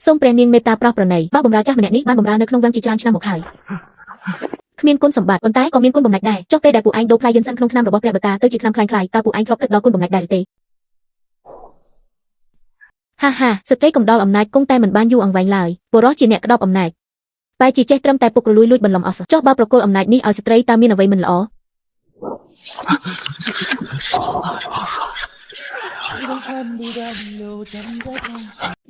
សូមព្រះនាងមេត្តាប្រោសប្រណីបើបម្រើចាស់ម្នាក់នេះបានបម្រើនៅក្នុងវាំងជាច្រើនឆ្នាំមកហើយគ្មានគុណសម្បត្តិប៉ុន្តែក៏មានគុណបំណាច់ដែរចុះពេលដែលពួកឯងដូរផ្លែយិនសិនក្នុងឆ្នាំរបស់ព្រះបតាទៅជាឆ្នាំខ្លាំងៗតើពួកឯងធ្លាប់គិតដល់គុណបំណាច់ដែរទេហាហាស្ត្រីកំដរអំណាចគង់តែមិនបានយូរអង្វែងឡើយបុរសជាអ្នកក្តោបអំណាចបែរជាចេះត្រឹមតែពុករលួយលួចបន្លំអស់ចុះបើប្រគល់អំណាចនេះឲ្យស្ត្រីតើមានអ្វីមិនល្អ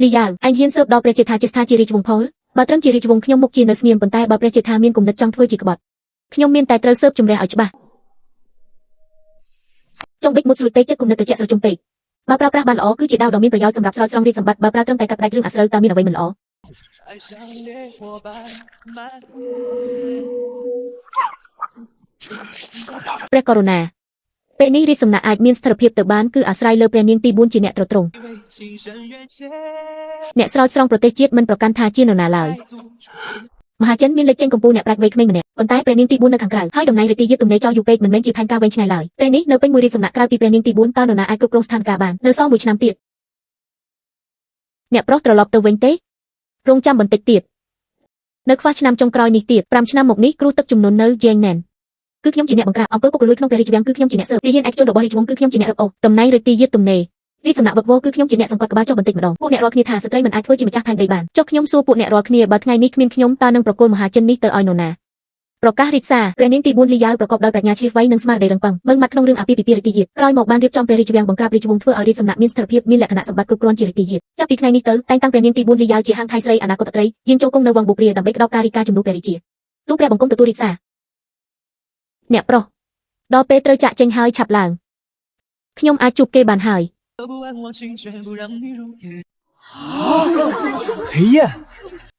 លីយ៉ាវអញហ៊ានស៊ើបដល់ព្រះជេដ្ឋាជាស្ថាជារាជវង្សផលបើត្រឹមជារាជវង្សខ្ញុំមុខជានៅស្ងៀមប៉ុន្តែបើព្រះជេដ្ឋាមានគំនិតចង់ធ្វើជាក្បត់ខ្ញុំមានតែត្រូវស៊ើបជំរះឲ្យច្បាស់ចុងបិចមុតស្រួយពេកចិត្តគំនិតត្រជាក់ស្រជុំពេកបើប្រើប្រាស់បានល្អគឺជាដាវដ៏មានប្រយោជន៍សម្រាប់ស្រោចស្រង់រាជសម្បត្តិបើប្រើត្រឹមតែកាត់ផ្តាច់រឿងអាស្រូវតើមានអ្វីមិនល្អព្រះករុណាពេលនេះរាជសំណាក់អាចមានស្ថិរភាពទៅបានគឺអាស្រ័យលើព្រះនាងទី4ជាអ្នកត្រង់អ្នកស្រោចស្រង់ប្រទេសជាតិមិនប្រកាន់ថាជានរណាឡើយមហាចិនមានលេចចេញកម្ពុជាអ្នកប្រាជ្ញវ័យក្មេងម្នាក់ប៉ុន្តែព្រះនាងទី4នៅខាងក្រៅហើយតំណែងរាជយិបទំនេរចោលយូរពេកមិនមែនជាផែនការវែងឆ្ងាយឡើយពេលនេះនៅពេញមួយរាជសំណាក់ក្រៅពីព្រះនាងទី4តើនរណាអាចគ្រប់គ្រងស្ថានភាពបាននៅសល់មួយឆ្នាំទៀតអ្នកប្រុសត្រឡប់ទៅវិញទេរងចាំបន្តិចទៀតនៅខ្វះឆ្នាំចុងក្រោយនេះទៀត5ឆ្នាំមកនេះគ្រូទឹកជំនន់នៅជេងណែនគឺខ្ញុំជាអ្នកបង្ក្រាបអង្គើពុករលួយក្នុងព្រះរាជវាំងគឺខ្ញុំជាអ្នកស៊ើបទាហានឯកជនរបស់រាជវង្សគឺខ្ញុំជាអ្នករកអូសតំណែងរាជយិបទំនេររាជសំណាក់វឹកវរគឺខ្ញុំជាអ្នកសង្កត់ក្បាលចុះបន្តិចម្ដងពួកអ្នករាល់គ្នាថាស្ត្រីមិនអាចធ្វើជាម្ចាស់ផែនដីបានចុះខ្ញុំសួរពួកអ្នករាល់គ្នាបើថ្ងៃនេះគ្មានខ្ញុំតើនឹងប្រគល់មហាចិននេះទៅឲ្យនរណាប្រកាសរាជសារព្រះនាងទី4លីយ៉ាវប្រកបដោយប្រាជ្ញាឈ្លាសវៃនិងស្មារតីរឹងប៉ឹងបើមាត់ក្នុងរឿងអាពាហ៍ពិពាហ៍រាជយិបក្រោយមកបានរៀបចំព្រះរាជវាំងបង្ក្រាបរាជវង្សធ្វើឲ្យរាជសំណាក់មានស្ថិរភាពមានលក្ខណៈសម្បត្តិគ្រប់គ្រាន់ជារាជយិបចាប់ពីថ្ងៃនេះទៅតែងតាំងព្រះនាងទី4លីយ៉ាវជាហាងថៃស្រីអនាគតត្រីយាងចូលគង់នៅវង្សបុព្រាដើម្បីក្តោបការរីកាជំនួសព្រះរាជាទូព្រះបង្គំទទួលរាជសារអ្នកប្រុសដល់ពេលត្រូវចាក់ចេញហើយឆាប់ឡើងខ្ញុំអាចជួបគេបានហើយ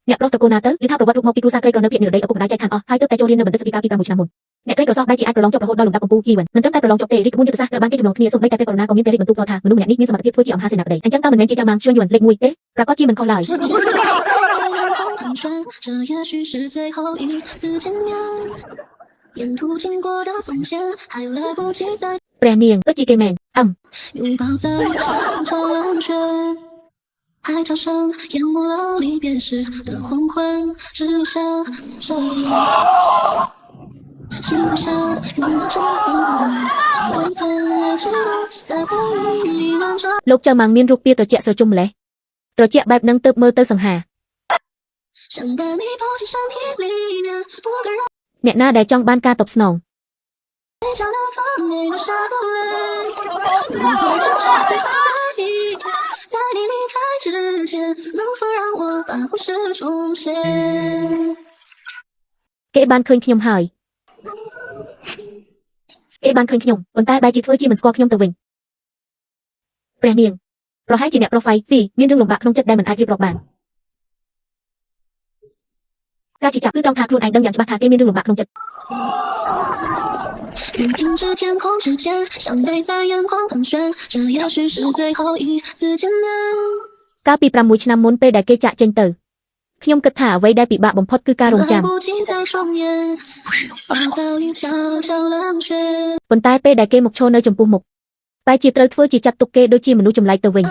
អ្នកប្រុសតកូនណាទៅនិយាយថាប្រវត្តិរូបមកពីគ្រូសាស្ត្រក្រីក្រនៅពាក្យនិរដីឪពុកម្ដាយចែកខាងអស់ហើយទៅតែចូលរៀននៅបណ្ឌិតសិក្សាពី6ឆ្នាំមុនអ្នកក្រីក្រសោះបែរជាអាចប្រឡងចប់រហូតដល់លំដាប់កម្ពុជាយីវិនមិនត្រឹមតែប្រឡងចប់ទេរាជកបួនយុទ្ធសាស្ត្រត្រូវបានគេចំណងគ្នាសូម្បីតែព្រះករុណាក៏មានព្រះរាជបន្ទូលថាមនុស្សម្នាក់នេះមានសមត្ថភាពធ្វើជាអមហាសេនាបតីអញ្ចឹងតើមិនមែនជាចាំងជឿនយួនលេខ1ទេប្រកាសជាមិនខុសឡើយព្រះនាងពិតជាគេមែន海潮声淹没了离别时的黄昏，只留下这一心不下拥抱着你人曾爱之路在回忆里漫长លោកចាំងមានរូបភាពត្រជាក់ស្រជុំម្លេះត្រជាក់បែបនឹងទៅមើលទៅសង្ហាអ្នកណាដែលចង់បានការតបស្នង在你离开之前，能否让我把故事重写？គេបានឃើញខ្ញុំហើយគេបានឃើញខ្ញុំប៉ុន្តែបែរជាធ្វើជាមិនស្គាល់ខ្ញុំទៅវិញព្រះនាងប្រហែលជាអ្នកប្រុសហ្វៃហ្វីមានរឿងលំបាកក្នុងចិត្តដែលមិនអាចរៀបរាប់បានការជាចាប់គឺត្រង់ថាខ្លួនឯងដឹងយ៉ាងច្បាស់ថាគេមានរឿងលំបាកក្នុងចិត្ត云停止天空之间，像泪在眼眶盘旋，这也许是最后一次见面。កាលពី6ឆ្នាំមុនពេលដែលគេចាក់ចេញទៅខ្ញុំគិតថាអ្វីដែលពិបាកបំផុតគឺការរងចាំប៉ុន្តែពេលដែលគេមកឈរនៅចំពោះមុខបែរជាត្រូវធ្វើជាចាត់ទុកគេដូចជាមនុស្សចម្លែកទៅវិញ